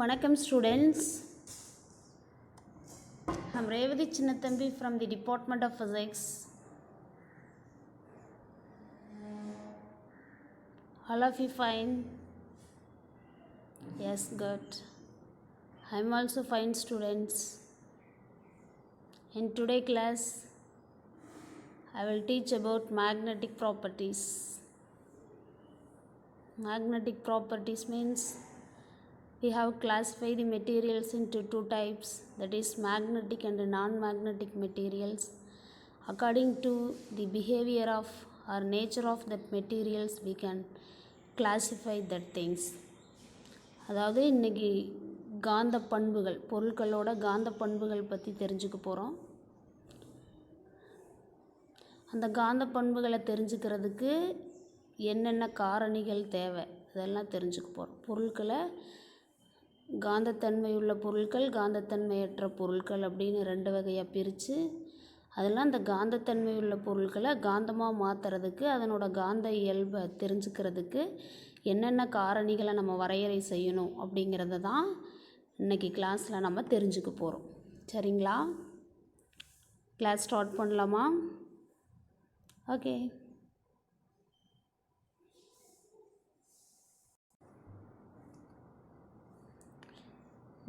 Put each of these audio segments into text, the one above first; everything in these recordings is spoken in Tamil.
வணக்கம் students. I'm Revati Chinnathambi from the Department of Physics. All of you fine? Yes, good. I'm also fine, students. In today's class, I will teach about magnetic properties. Magnetic properties means we have classified the materials into two types, that is magnetic and non-magnetic materials. According to the behavior of or nature of that materials, we can classify that things. அதாவது இன்னைக்கு காந்த பண்புகள், பொருட்களோட காந்த பண்புகள் பற்றி தெரிஞ்சுக்க போகிறோம். அந்த காந்த பண்புகளை தெரிஞ்சுக்கிறதுக்கு என்னென்ன காரணிகள் தேவை அதெல்லாம் தெரிஞ்சுக்க போகிறோம். பொருட்களை காந்தத்தன்மை உள்ள பொருட்கள், காந்தத்தன்மையற்ற பொருட்கள் அப்படின்னு ரெண்டு வகையாக பிரித்து, அதெல்லாம் அந்த காந்தத்தன்மை உள்ள பொருட்களை காந்தமாக மாற்றுறதுக்கு, அதனோட காந்த இயல்பை தெரிஞ்சுக்கிறதுக்கு என்னென்ன காரணிகளை நம்ம வரையறை செய்யணும் அப்படிங்கிறத தான் இன்றைக்கி கிளாஸில் நம்ம தெரிஞ்சுக்க போகிறோம். சரிங்களா? கிளாஸ் ஸ்டார்ட் பண்ணலாமா? ஓகே.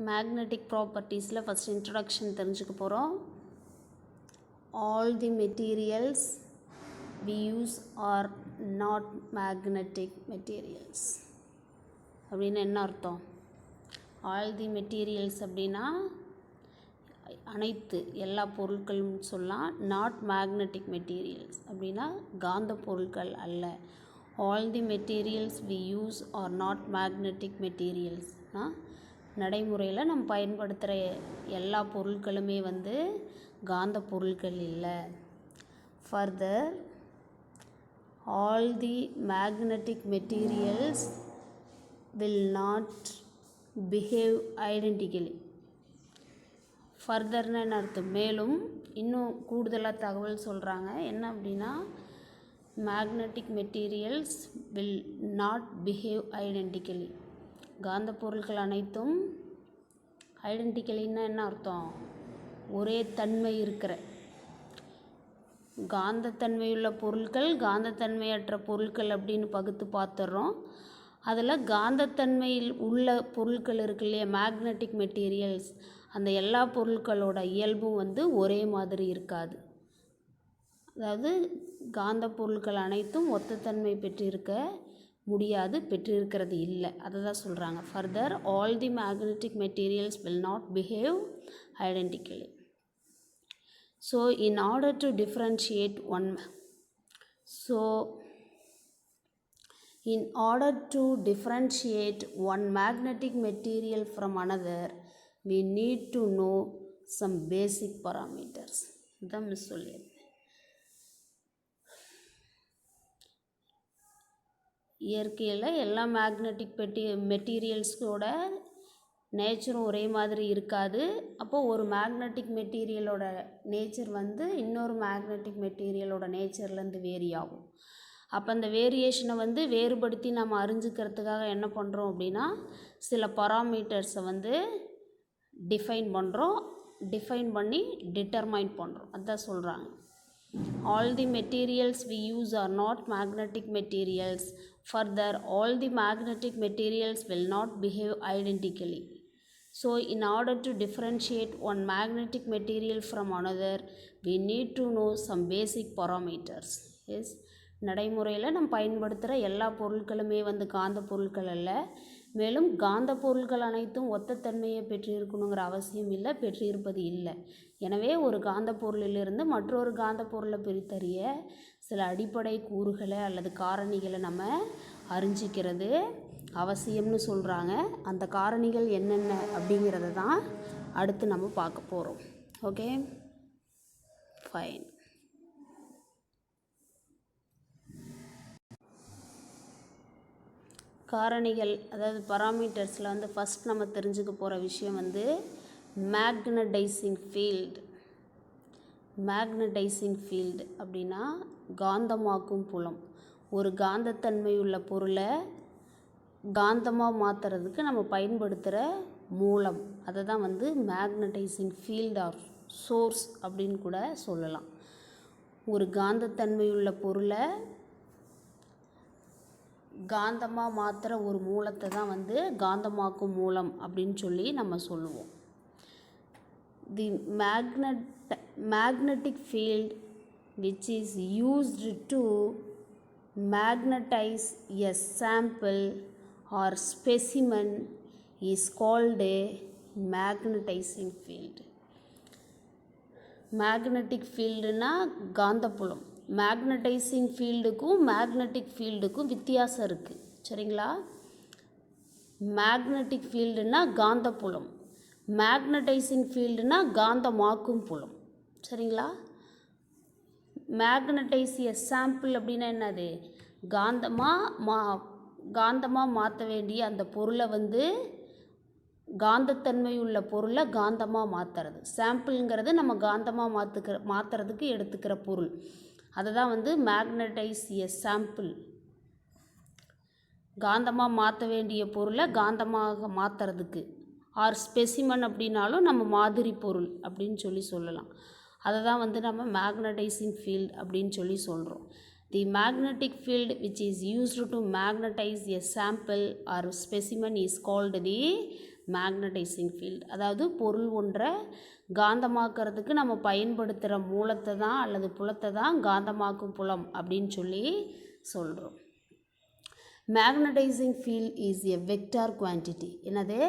மேக்னெட்டிக் ப்ராப்பர்ட்டிஸில் ஃபஸ்ட் இன்ட்ரடக்ஷன் தெரிஞ்சுக்க போகிறோம். All the materials we use are not magnetic materials அப்படின்னு என்ன அர்த்தம்? ஆல் தி மெட்டீரியல்ஸ் அப்படின்னா அனைத்து எல்லா பொருட்களும் சொல்லலாம். நாட் மேக்னெட்டிக் மெட்டீரியல்ஸ் அப்படின்னா காந்த பொருட்கள் அல்ல. All the materials we use are not magnetic materialsனா நடைமுறையில் நம்ம பயன்படுத்துகிற எல்லா பொருட்களுமே காந்த பொருட்கள் இல்லை. Further, all the magnetic materials will not behave identically. ஃபர்தர்னு என்ன அர்த்தம்? மேலும் இன்னும் கூடுதலாக தகவல் சொல்கிறாங்க. என்ன அப்படின்னா, magnetic materials will not behave identically. காந்த பொருட்கள் அனைத்தும் ஐடென்டிக்கலின்னா என்ன அர்த்தம்? ஒரே தன்மை இருக்கிற காந்தத்தன்மையுள்ள பொருட்கள், காந்தத்தன்மையற்ற பொருட்கள் அப்படின்னு பகுத்து பார்த்துடுறோம். அதில் காந்தத்தன்மையில் உள்ள பொருட்கள் இருக்கு இல்லையா, மேக்னெட்டிக் மெட்டீரியல்ஸ், அந்த எல்லா பொருட்களோட இயல்பும் ஒரே மாதிரி இருக்காது. அதாவது காந்த பொருட்கள் அனைத்தும் ஒத்த தன்மை பெற்றிருக்க முடியாது, பெற்றிருக்கிறது இல்லை. அதை தான் சொல்கிறாங்க. Further, all the magnetic materials will not behave identically. So in order to differentiate one magnetic material from another, we need to know some basic parameters. இதான் மிஸ் சொல்லியிருந்தேன். இயற்கையில் எல்லா மேக்னெட்டிக் மெட்டீரியல்ஸோட நேச்சரும் ஒரே மாதிரி இருக்காது. அப்போது ஒரு மேக்னெட்டிக் மெட்டீரியலோட நேச்சர் இன்னொரு மேக்னெட்டிக் மெட்டீரியலோட நேச்சர்லேருந்து வேரி ஆகும். அப்போ அந்த வேரியேஷனை வேறுபடுத்தி நம்ம அறிஞ்சிக்கிறதுக்காக என்ன பண்ணுறோம் அப்படின்னா, சில பராமீட்டர்ஸை டிஃபைன் பண்ணுறோம். டிஃபைன் பண்ணி டிட்டர்மைன் பண்ணுறோம். அதுதான் சொல்கிறாங்க. All the materials we use are not magnetic materials. Further, all the magnetic materials will not behave identically. So, in order to differentiate one magnetic material from another, we need to know some basic parameters. Yes, நடைமுறையில் நம்ம பயன்படுத்துகிற எல்லா பொருட்களுமே காந்த பொருட்கள் அல்ல. மேலும் காந்த பொருட்கள் அனைத்தும் ஒத்த தன்மையை பெற்றிருக்கணுங்கிற அவசியம் இல்லை, பெற்றிருப்பது இல்லை. எனவே ஒரு காந்த பொருளிலிருந்து மற்றொரு காந்த பொருளை பிரித்தறிய சில அடிப்படை கூறுகளை அல்லது காரணிகளை நம்ம அறிஞ்சிக்கிறது அவசியம்னு சொல்கிறாங்க. அந்த காரணிகள் என்னென்ன அப்படிங்கிறத தான் அடுத்து நம்ம பார்க்க போகிறோம். Okay, fine. காரணிகள், அதாவது பராமீட்டர்ஸில் ஃபஸ்ட் நம்ம தெரிஞ்சுக்க போகிற விஷயம் மேக்னடைசிங் ஃபீல்டு. மேக்னடைசிங் ஃபீல்டு அப்படின்னா காந்தமாக்கும் புலம். ஒரு காந்தத்தன்மை உள்ள பொருளை காந்தமாக மாற்றுறதுக்கு நம்ம பயன்படுத்துகிற மூலம், அதை தான் வந்து மேக்னடைசிங் ஃபீல்ட் ஆர் சோர்ஸ் அப்படின்னு கூட சொல்லலாம். ஒரு காந்தத்தன்மையுள்ள பொருளை காந்தமாக மாற்றுற ஒரு மூலத்தை தான் வந்து காந்தமாக்கும் மூலம் அப்படின்னு சொல்லி நம்ம சொல்லுவோம். தி magnetic field which is used to magnetize a sample or specimen is called a magnetizing field. Magnetic ஃபீல்டுனா காந்தப்புலம். மேக்னடைசிங் ஃபீல்டுக்கும் மேக்னெட்டிக் ஃபீல்டுக்கும் வித்தியாசம் இருக்குது, சரிங்களா? மேக்னெட்டிக் ஃபீல்டுனா காந்தப்புலம், மேக்னடைசிங் ஃபீல்டுனா காந்தமாக்கும் புலம், சரிங்களா? மேக்னடைஸ் எ சாம்பிள் அப்படின்னா என்னது? காந்தமாக மாற்ற வேண்டிய அந்த பொருளை வந்து காந்தத்தன்மை உள்ள பொருளை காந்தமாக மாற்றுறது. சாம்பிள்ங்கிறது நம்ம காந்தமாக மாற்றுறதுக்கு எடுத்துக்கிற பொருள், அதை தான் வந்து மேக்னடைஸ் எ சாம்பிள். காந்தமாக மாற்ற வேண்டிய பொருளை காந்தமாக மாற்றுறதுக்கு. ஆர் ஸ்பெசிமன் அப்படின்னாலும் நம்ம மாதிரி பொருள் அப்படின்னு சொல்லலாம். அதை தான் வந்து நம்ம மேக்னடைசிங் ஃபீல்ட் அப்படின்னு சொல்கிறோம். The magnetic field which is used to magnetize a sample or specimen is called the magnetizing field. அதாவது பொருள் ஒன்றை காந்தமாக்கிறதுக்கு நம்ம பயன்படுத்துகிற மூலத்தை தான் அல்லது புலத்தை தான் காந்தமாக்கும் புலம் அப்படின்னு சொல்கிறோம். Magnetising field is a vector quantity. என்னது?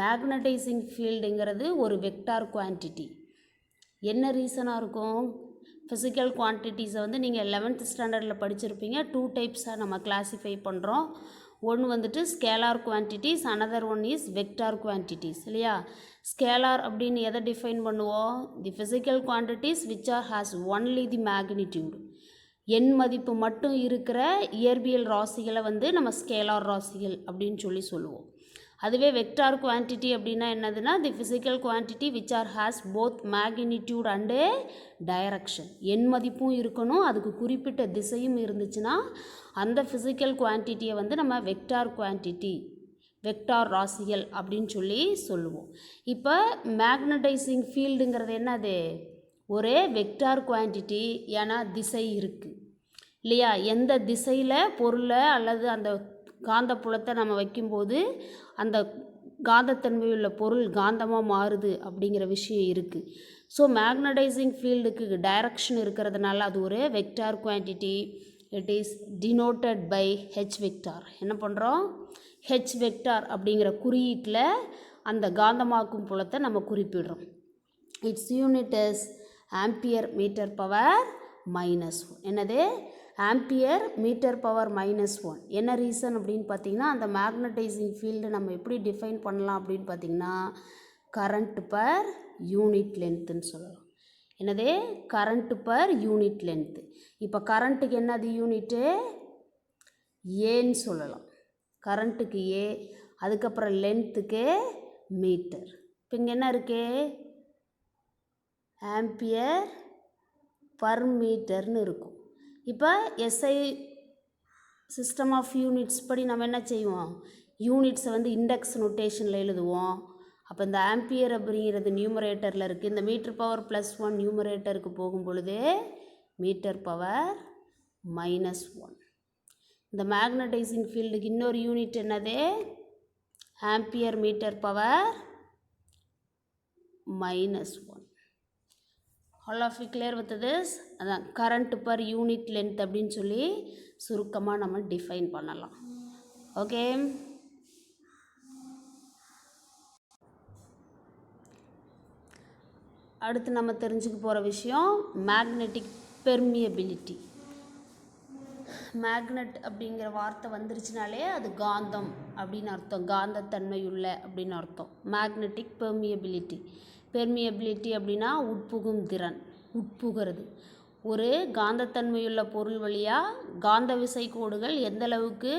மேக்னடைசிங் ஃபீல்டுங்கிறது ஒரு வெக்டார் குவான்டிட்டி. என்ன ரீசனாக இருக்கும்? ஃபிசிக்கல் குவான்டிட்டிஸை வந்து நீங்கள் 11th ஸ்டாண்டர்டில் படிச்சிருப்பீங்க. 2 டைப்ஸாக நம்ம கிளாஸிஃபை பண்ணுறோம். ஒன்று வந்துட்டு scalar quantities, another one is vector quantities, இல்லையா? ஸ்கேலார் அப்படின்னு எதை டிஃபைன் பண்ணுவோம்? தி physical quantities which are has only the magnitude. எண் மதிப்பு மட்டும் இருக்கிற இயற்பியல் ராசிகளை வந்து நம்ம ஸ்கேலார் ராசிகள் அப்படின்னு சொல்லுவோம். அதுவே வெக்டார் குவான்டிட்டி அப்படின்னா என்னதுன்னா, தி physical quantity which are has both magnitude and direction. எண் மதிப்பும் இருக்கணும், அதுக்கு குறிப்பிட்ட திசையும் இருந்துச்சுன்னா அந்த ஃபிசிக்கல் குவான்டிட்டியை வந்து நம்ம வெக்டார் குவான்டிட்டி, வெக்டார் ராசிகள் அப்படின்னு சொல்லுவோம். இப்போ மேக்னடைசிங் ஃபீல்டுங்கிறது என்னது? ஒரே வெக்டார் குவான்டிட்டி. ஏன்னா திசை இருக்குது, இல்லையா? எந்த திசையில் பொருளை அல்லது அந்த காந்த புலத்தை நம்ம வைக்கும்போது அந்த காந்தத்தன்மையுள்ள பொருள் காந்தமாக மாறுது அப்படிங்கிற விஷயம் இருக்குது. ஸோ மேக்னடைசிங் ஃபீல்டுக்கு டைரக்ஷன் இருக்கிறதுனால அது ஒரு vector quantity. It is denoted by H vector. என்ன பண்ணுறோம்? ஹெச் வெக்டார் அப்படிங்கிற குறியீட்டில் அந்த காந்தமாக்கும் புலத்தை நம்ம குறிப்பிடுறோம். Its unit is ampere metre power -1. என்னது? Ampere metre power -1. என்ன ரீசன் அப்படின்னு பார்த்தீங்கன்னா, அந்த மேக்னடைசிங் ஃபீல்டு நம்ம எப்படி டிஃபைன் பண்ணலாம் அப்படின்னு பார்த்தீங்கன்னா, கரண்ட் பர் யூனிட் லென்த்துன்னு சொல்லலாம். என்னது? Current per unit length. இப்போ கரண்ட்டுக்கு என்னது யூனிட்டு? ஏன்னு சொல்லலாம். கரண்ட்டுக்கு ஏ, அதுக்கப்புறம் லென்த்துக்கு மீட்டர். இப்போ இங்கே என்ன இருக்கு? ஆம்பியர் பர் மீட்டர்னு இருக்கும். இப்போ எஸ்ஐ சிஸ்டம் ஆஃப் யூனிட்ஸ் படி நம்ம என்ன செய்வோம்? யூனிட்ஸை வந்து இண்டெக்ஸ் நோட்டேஷனில் எழுதுவோம். அப்போ இந்த ஆம்பியர் அப்படிங்கிறது நியூமரேட்டரில் இருக்குது. இந்த மீட்டர் பவர் +1 நியூமரேட்டருக்கு போகும் பொழுது மீட்டர் பவர் -1. இந்த மேக்னடைசிங் ஃபீல்டுக்கு இன்னொரு யூனிட் என்னது? Ampere metre power -1. All of you clear with this? அதான் கரண்ட் பர் யூனிட் லென்த் அப்படின்னு சுருக்கமாக நம்ம டிஃபைன் பண்ணலாம். ஓகே, அடுத்து நம்ம தெரிஞ்சுக்க போகிற விஷயம் மேக்னெட்டிக் பெர்மியபிலிட்டி. மேக்னெட் அப்படிங்கிற வார்த்தை வந்துருச்சுனாலே அது காந்தம் அப்படின்னு அர்த்தம், காந்தத்தன்மையுள்ள அப்படின்னு அர்த்தம். Magnetic permeability. பெர்மியபிலிட்டி அப்படின்னா உட்புகும் திறன், உட்புகிறது. ஒரு காந்தத்தன்மையுள்ள பொருள் வழியாக காந்த விசை கோடுகள் எந்தளவுக்கு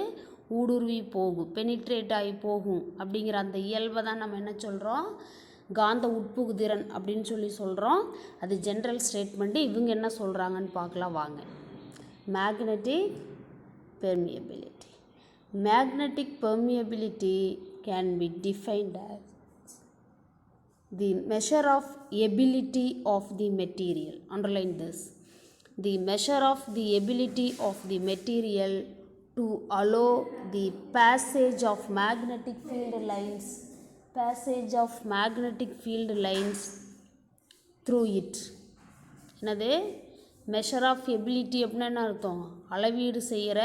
ஊடுருவி போகும், பெனிட்ரேட் ஆகி போகும் அப்படிங்கிற அந்த இயல்பை தான் நம்ம என்ன சொல்கிறோம்? காந்த உட்புகுதிறன் அப்படின்னு சொல்கிறோம். அது ஜென்ரல் ஸ்டேட்மெண்ட்டு. இவங்க என்ன சொல்கிறாங்கன்னு பார்க்கலாம் வாங்க. Magnetic permeability. Magnetic permeability can be defined as the measure of ability of the material. Underline this. The measure of the ability of the material to allow the passage of magnetic field lines through it. என்னது மெஷர் ஆஃப் எபிலிட்டி அப்படின்னா என்ன அர்த்தம்? அளவீடு செய்கிற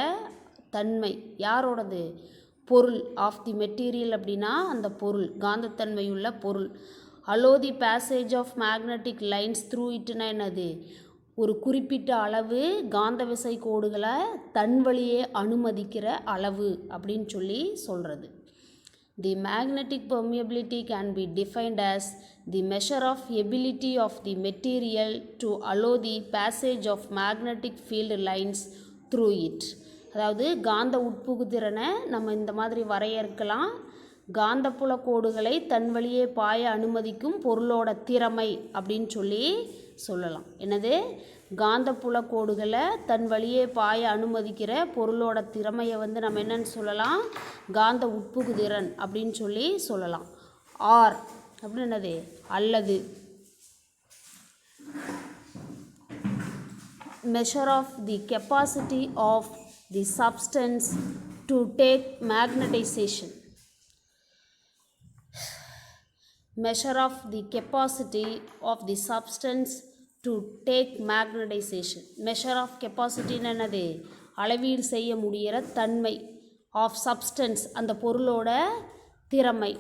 தன்மை யாரோடது? பொருள். ஆஃப் தி மெட்டீரியல் அப்படின்னா அந்த பொருள், காந்தத்தன்மை உள்ள பொருள். Allow the passage of magnetic lines through இட்னா என்னது? ஒரு குறிப்பிட்ட அளவு காந்த விசை கோடுகளை தன் வழியே அனுமதிக்கிற அளவு அப்படின்னு சொல்லி சொல்கிறது. The magnetic permeability can be defined as the measure of ability of the material to allow the passage of magnetic field lines through it. அதாவது காந்த உட்புகுதிறனை நம்ம இந்த மாதிரி வரையறுக்கலாம். காந்தப்புல கோடுகளை தன் வழியே பாய அனுமதிக்கும் பொருளோட திறமை அப்படின்னு சொல்லி சொல்லலாம். என்னது? காந்தப்புல கோடுகளை தன் வழியே பாய அனுமதிக்கிற பொருளோட திறமையை வந்து நம்ம என்னன்னு சொல்லலாம்? காந்த உட்புகுதிறன் அப்படின்னு சொல்லி சொல்லலாம். ஆர் அப்படின்னு என்னது? அல்லது. measure of the capacity of the substance to take magnetization. Measure of the capacity of the substance to take magnetization. Measure of capacity என்னது? அளவீடு செய்ய முடிகிற தன்மை. ஆஃப் சப்ஸ்டன்ஸ் அந்த பொருளோட திறமை.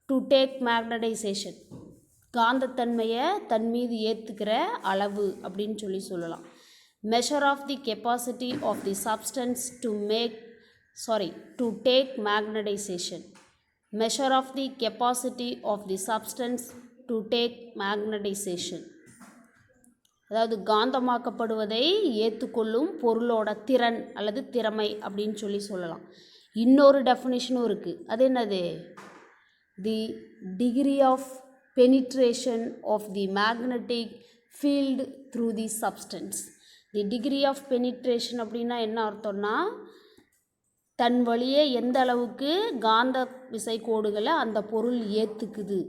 டு டேக் மேக்னடைசேஷன் காந்தத்தன்மையை தன் மீது ஏற்றுக்கிற அளவு அப்படின்னு சொல்லி சொல்லலாம். measure of the capacity of the substance to take magnetization. measure of the capacity of the substance to take magnetization. அதாவது காந்தமாக்கப்படுவதை ஏற்றுக்கொள்ளும் பொருளோட திறன் அல்லது திறமை அப்படின்னு சொல்லி சொல்லலாம். இன்னொரு டெஃபினிஷனும் இருக்குது. அது என்னது? The degree of penetration of the magnetic field through the substance. The degree of penetration அப்படின்னா என்ன அர்த்தம்னா, தன் வழியே எந்த அளவுக்கு காந்த விசை கோடுகளை அந்த பொருள் ஏற்றுக்குது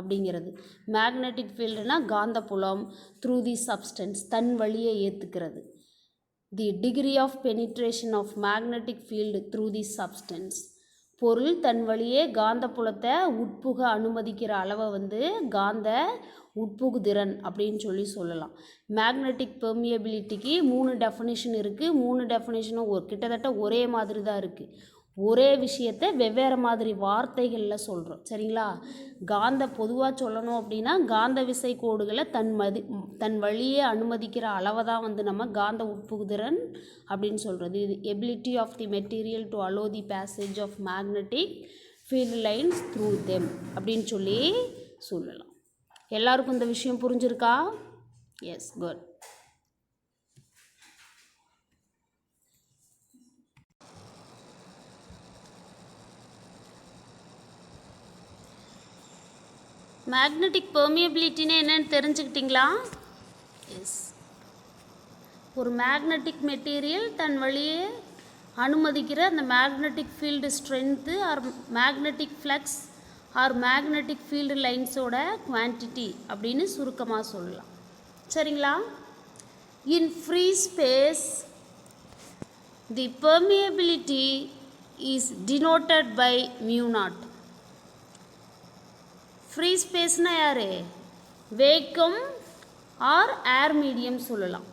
அப்படிங்கிறது. மேக்னெட்டிக் ஃபீல்டுனா காந்தப்புலம். த்ரூ தி சப்ஸ்டன்ஸ் தன் வழியை ஏற்றுக்கிறது. The degree of penetration of magnetic field through the substance பொருள் தன் வழியே காந்தப்புலத்தை உட்புக அனுமதிக்கிற அளவை வந்து காந்த உட்புகுதிறன் அப்படின்னு சொல்லி சொல்லலாம். மேக்னெட்டிக் பெர்மியபிலிட்டிக்கு 3 டெஃபினிஷன் இருக்குது. 3 டெஃபினிஷனும் கிட்டத்தட்ட ஒரே மாதிரி தான் இருக்குது. ஒரே விஷயத்தை வெவ்வேறு மாதிரி வார்த்தைகளில் சொல்கிறோம். சரிங்களா? பொதுவாக சொல்லணும் அப்படின்னா காந்த விசை கோடுகளை தன் வழியே அனுமதிக்கிற அளவை தான் வந்து நம்ம காந்த உட்புகுதிறன் அப்படின்னு சொல்கிறது. இது ability of the material to allow the passage of magnetic field lines through them அப்படின்னு சொல்லி சொல்லலாம். எல்லாருக்கும் இந்த விஷயம் புரிஞ்சிருக்கா? Yes, good. மேக்னெட்டிக் பெர்மியபிலிட்டின்னு என்னன்னு தெரிஞ்சுக்கிட்டிங்களா? எஸ். ஒரு மேக்னெட்டிக் மெட்டீரியல் தன் வழியே அனுமதிக்கிற அந்த magnetic field strength or magnetic flux or magnetic field லைன்ஸோட குவான்டிட்டி அப்படின்னு சுருக்கமாக சொல்லலாம். சரிங்களா? In free space the permeability is denoted by mu naught. Free ஸ்பேஸ்னால் யார்? வேக்கம் ஆர் ஏர் மீடியம் சொல்லலாம்.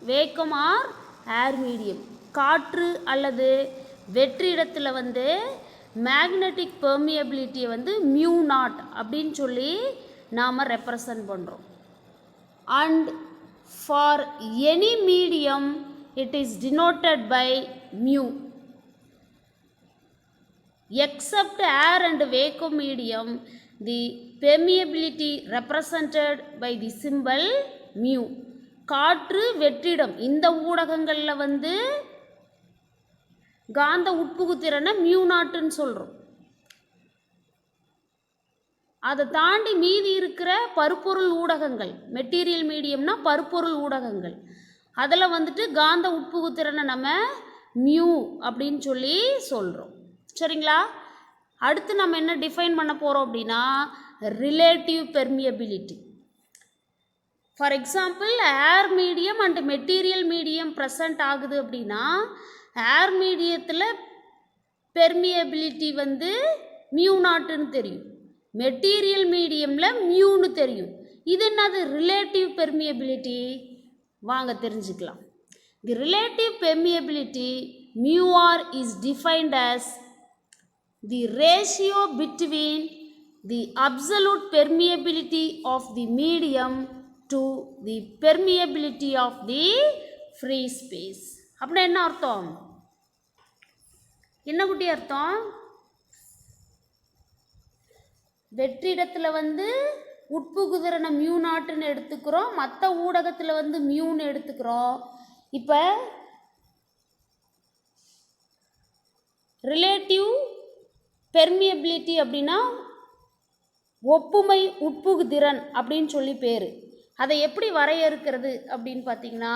வேக்கம் ஆர் ஏர் மீடியம், காற்று அல்லது வெற்றிடத்தில் வந்து மேக்னெட்டிக் பெர்மியபிலிட்டியை வந்து மியூ நாட் அப்படின்னு சொல்லி நாம் ரெப்ரசன்ட் பண்ணுறோம். And for any medium it is denoted by mu except air and vacuum medium. The permeability represented by the symbol mu. காற்று வெற்றிடம் இந்த ஊடகங்களில் வந்து காந்த உட்புகுத்திறனை மியூ நாட்டுன்னு சொல்கிறோம். அதை தாண்டி மீதி இருக்கிற பருப்பொருள் ஊடகங்கள், மெட்டீரியல் மீடியம்னா பருப்பொருள் ஊடகங்கள், அதில் வந்துட்டு காந்த உட்புகுத்திறனை நம்ம மியூ அப்படின்னு சொல்லி சொல்கிறோம். சரிங்களா? அடுத்து நம்ம என்ன டிஃபைன் பண்ண போகிறோம் அப்படின்னா relative permeability. For example air medium and material medium present ஆகுது அப்படின்னா ஏர் மீடியத்தில் பெர்மியபிலிட்டி வந்து மியூ நாட்டுன்னு தெரியும், மெட்டீரியல் மீடியமில் மியூன்னு தெரியும். இது என்னது ரிலேட்டிவ் பெர்மியபிலிட்டி? வாங்க தெரிஞ்சுக்கலாம். தி relative permeability mu r is defined as the ratio between the absolute permeability of the medium to the permeability of the free space. அப்படின்னா என்ன அர்த்தம்? என்ன குட்டி அர்த்தம்? வெற்றிடத்தில் வந்து உட்புகுதிறனை மியூ நாட்டுன்னு எடுத்துக்கிறோம், மற்ற ஊடகத்தில் வந்து மியூன்னு எடுத்துக்கிறோம். இப்போ ரிலேட்டிவ் பெர்மியபிலிட்டி அப்படின்னா ஒப்புமை உட்புகுதிறன் அப்படின்னு சொல்லி பேர். அதை எப்படி வரையறுக்கிறது அப்படின்னு பார்த்தீங்கன்னா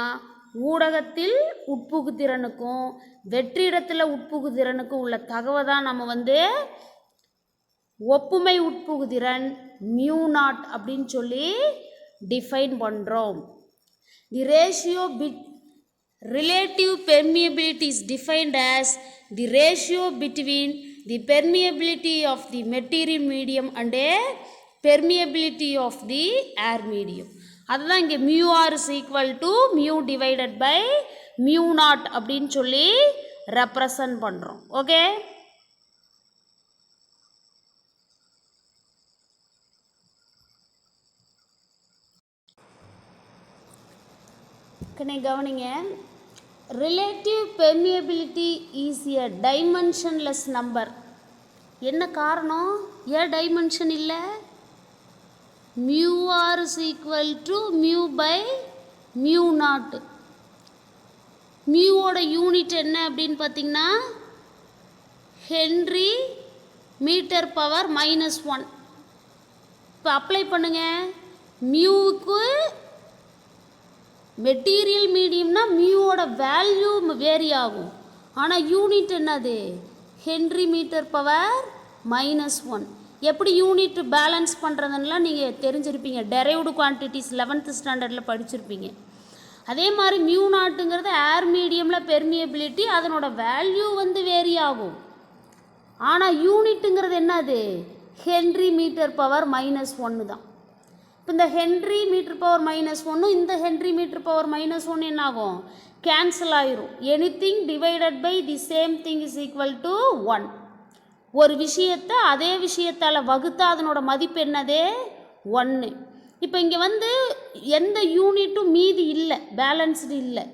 ஊடகத்தில் உட்புகுதிறனுக்கும் வெற்றிடத்தில் உட்புகுதிறனுக்கும் உள்ள தகவல் தான் நம்ம வந்து ஒப்புமை உட்புகுதிறன் மியூ நாட் அப்படின்னு சொல்லி டிஃபைன் பண்ணுறோம். தி ratio relative permeability is defined as the ratio between the permeability of the material medium and a permeability of the air medium. அதுதான் இங்கே mu r is equal to mu divided by mu naught அப்படின்னு சொல்லி ரெப்ரசன்ட் பண்ணுறோம். ஓகே, கவனிங்க. Relative permeability is a dimensionless number. என்ன காரணம்? ஏன் டைமென்ஷன் இல்லை? Mu r is equal to mu by mu naught. மியூவோட யூனிட் என்ன அப்படின்னு பார்த்தீங்கன்னா ஹென்ரி மீட்டர் பவர் -1. இப்போ அப்ளை பண்ணுங்க. மியூவுக்கு மெட்டீரியல் மீடியம்னா மியூவோட வேல்யூ வேரி ஆகும், ஆனால் யூனிட் என்னது? Henry metre power -1. எப்படி யூனிட் பேலன்ஸ் பண்ணுறதுன்னெலாம் நீங்கள் தெரிஞ்சிருப்பீங்க, டெரைவ்டு குவான்டிட்டிஸ் 11th ஸ்டாண்டர்டில் படிச்சிருப்பீங்க. அதே மாதிரி மியூ நாட்டுங்கிறது ஏர் மீடியமில் பெர்மியபிலிட்டி, அதனோட வேல்யூ வந்து வேரி ஆகும், ஆனால் யூனிட்டுங்கிறது என்னது? ஹென்ரி மீட்டர் பவர் -1 தான். இப்போ இந்த ஹென்ரி மீட்டர் பவர் -1 இந்த ஹென்ரி மீட்டர் பவர் -1 என்ன ஆகும்? கேன்சல் ஆயிரும். Anything divided by the same thing is equal to 1. ஒரு விஷயத்தை அதே விஷயத்தால் வகுத்தா அதனோட மதிப்பு என்னது? 1. இப்போ இங்கே வந்து எந்த யூனிட்டும் மீதி இல்லை, பேலன்ஸ்டு இல்லை.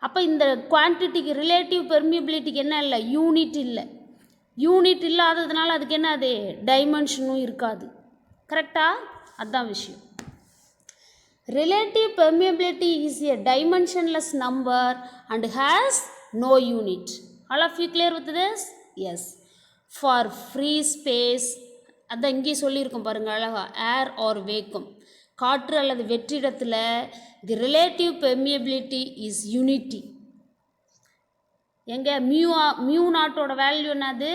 அப்போ இந்த குவான்டிட்டிக்கு ரிலேட்டிவ் பெர்மியபிலிட்டிக்கு என்ன இல்லை? யூனிட் இல்லை. யூனிட் இல்லாததுனால அதுக்கு என்ன? அது டைமென்ஷனும் இருக்காது. கரெக்டாக? அதுதான் விஷயம். Relative permeability is a dimensionless number and has no unit. All of you clear with this? Yes. For free space, அதான் இங்கே சொல்லியிருக்கோம் பாருங்கள் அழகா, ஏர் ஆர் வேக்கம், காற்று அல்லது வெற்றிடத்தில் the relative permeability is unity. எங்கே மியூ நாட்டோட வேல்யூ என்னது?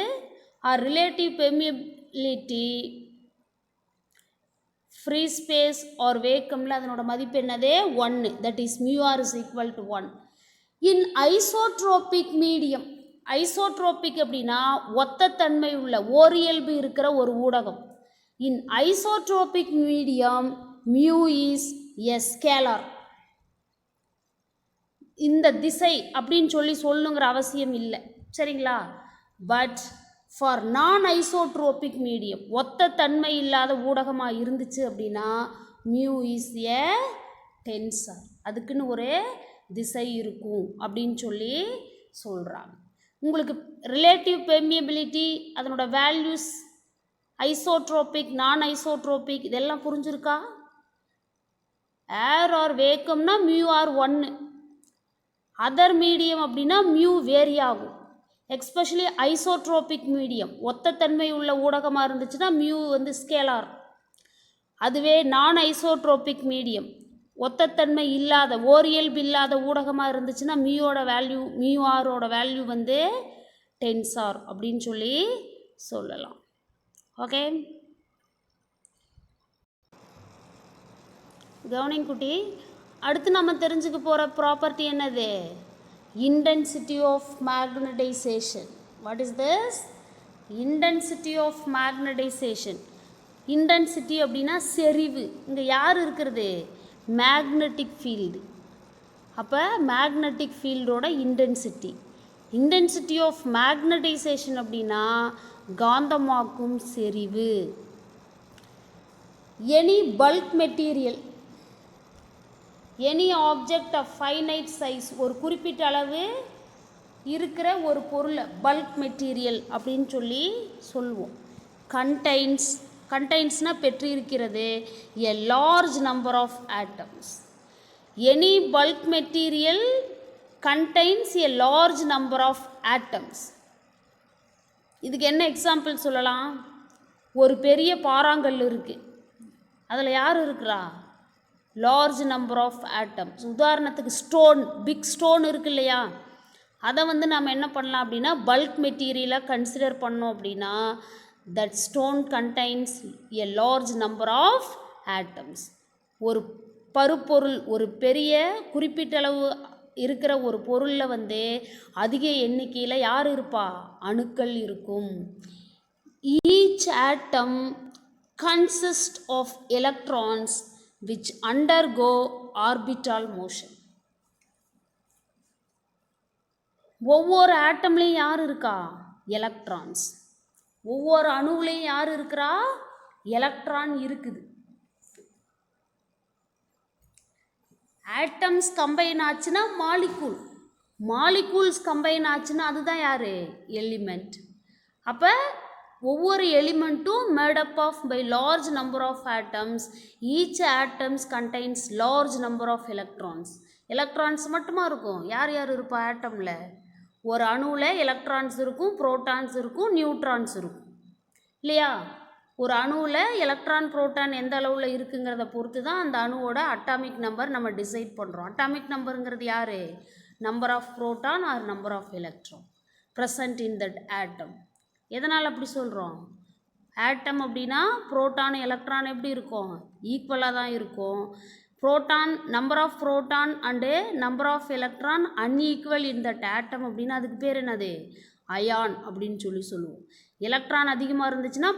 Or relative permeability free space or வேக்கமில் அதனோட மதிப்பு என்னது? 1. That is mu r is equal to 1. In isotropic medium, isotropic அப்படின்னா ஒத்தத்தன்மை உள்ள ஓரியல்பு இருக்கிற ஒரு ஊடகம். In isotropic medium mu is a scalar. இந்த திசை அப்படின்னு சொல்லுங்கிற அவசியம் இல்லை, சரிங்களா? But for non isotropic medium, ஒத்த தன்மை இல்லாத ஊடகமாக இருந்துச்சு அப்படின்னா மியூ இஸ் எ டென்சர், அதுக்குன்னு ஒரு திசை இருக்கும் அப்படின்னு சொல்லி சொல்கிறாங்க. உங்களுக்கு ரிலேட்டிவ் பெர்மியபிலிட்டி அதனோட வேல்யூஸ், ஐசோட்ரோபிக் நான் ஐசோட்ரோபிக் இதெல்லாம் புரிஞ்சுருக்கா? ஏர் ஆர் வேக்கம்னா மியூ ஆர் 1, அதர் மீடியம் அப்படின்னா மியூ வேரி ஆகும். எக்ஸ்பெஷலி ஐசோட்ரோபிக் மீடியம் ஒத்தத்தன்மை உள்ள ஊடகமாக இருந்துச்சுன்னா மியூ வந்து ஸ்கேலார். அதுவே நான் ஐசோட்ரோபிக் மீடியம் ஒத்தத்தன்மை இல்லாத ஓரியல்பு இல்லாத ஊடகமாக இருந்துச்சுன்னா மியூவோட வேல்யூ, மியூ ஆரோட வேல்யூ வந்து டென்சார் அப்படின்னு சொல்லி சொல்லலாம். ஓகே, கவனிங் குட்டி. அடுத்து நம்ம தெரிஞ்சுக்க போகிற ப்ராப்பர்ட்டி என்னது? Intensity of magnetisation. What is this? Intensity of magnetisation. Intensity அப்படின்னா செறிவு. இங்கே யார் இருக்கிறது? Magnetic field. அப்போ மேக்னெட்டிக் ஃபீல்டோட இன்டென்சிட்டி. இன்டென்சிட்டி ஆஃப் மேக்னடைசேஷன் அப்படின்னா காந்தமாக்கும் செறிவு. Any bulk material, any object of finite size, ஒரு குறிப்பிட்ட அளவு இருக்கிற ஒரு பொருளை பல்க் மெட்டீரியல் அப்படின்னு சொல்லி சொல்லுவோம். கண்டைன்ஸ்னால் பெற்றிருக்கிறது a large number of atoms. Any bulk material contains a large number of atoms. இதுக்கு என்ன எக்ஸாம்பிள் சொல்லலாம்? ஒரு பெரிய பாறாங்கல் இருக்குது, அதில் யார் இருக்கிறா? Large number of atoms. உதாரணத்துக்கு ஸ்டோன், பிக் ஸ்டோன் இருக்கு இல்லையா, அதை நம்ம என்ன பண்ணலாம் அப்படின்னா பல்க் மெட்டீரியலாக கன்சிடர் பண்ணோம் அப்படின்னா that stone contains a large number of atoms. ஒரு பருப்பொருள், ஒரு பெரிய குறிப்பிட்டளவு இருக்கிற ஒரு பொருளில் அதிக எண்ணிக்கையில் யார் இருப்பா? அணுக்கள் இருக்கும். Each atom consist of electrons which undergo orbital motion. ஒவ்வொரு ஆட்டம்லேயும் யார் இருக்கா? எலக்ட்ரான்ஸ். ஒவ்வொரு அணுவிலையும் யார் இருக்கிறா? எலக்ட்ரான் இருக்குது. ஆட்டம்ஸ் கம்பைன் ஆச்சுன்னா மாலிகூல், மாலிகூல்ஸ் கம்பைன் ஆச்சுன்னா அதுதான் யார்? எலிமெண்ட். அப்போ ஒவ்வொரு எலிமெண்ட்டும் made up of by large number of atoms. Each atoms contains large number of electrons. Electrons மட்டுமா இருக்கும்? யார் யார் இருப்பா ஆட்டமில்? ஒரு அணுவில் எலக்ட்ரான்ஸ் இருக்கும், புரோட்டான்ஸ் இருக்கும், நியூட்ரான்ஸ் இருக்கும் இல்லையா? ஒரு அணுவில் எலக்ட்ரான் புரோட்டான் எந்த அளவில் இருக்குங்கிறத பொறுத்து தான் அந்த அணுவோட அட்டாமிக் நம்பர் நம்ம டிசைட் பண்ணுறோம். அட்டாமிக் நம்பருங்கிறது யார்? Number of proton or number of electron present in that atom. எதனால் அப்படி சொல்கிறோம்? ஆட்டம் அப்படின்னா புரோட்டான் எலக்ட்ரான் எப்படி இருக்கும்? ஈக்குவலாக தான் இருக்கும். Proton, number of proton and number of electron unequal in that atom அப்படின்னா அதுக்கு பேர் என்னது? அயான் அப்படின்னு சொல்லுவோம். எலக்ட்ரான் அதிகமாக இருந்துச்சுன்னா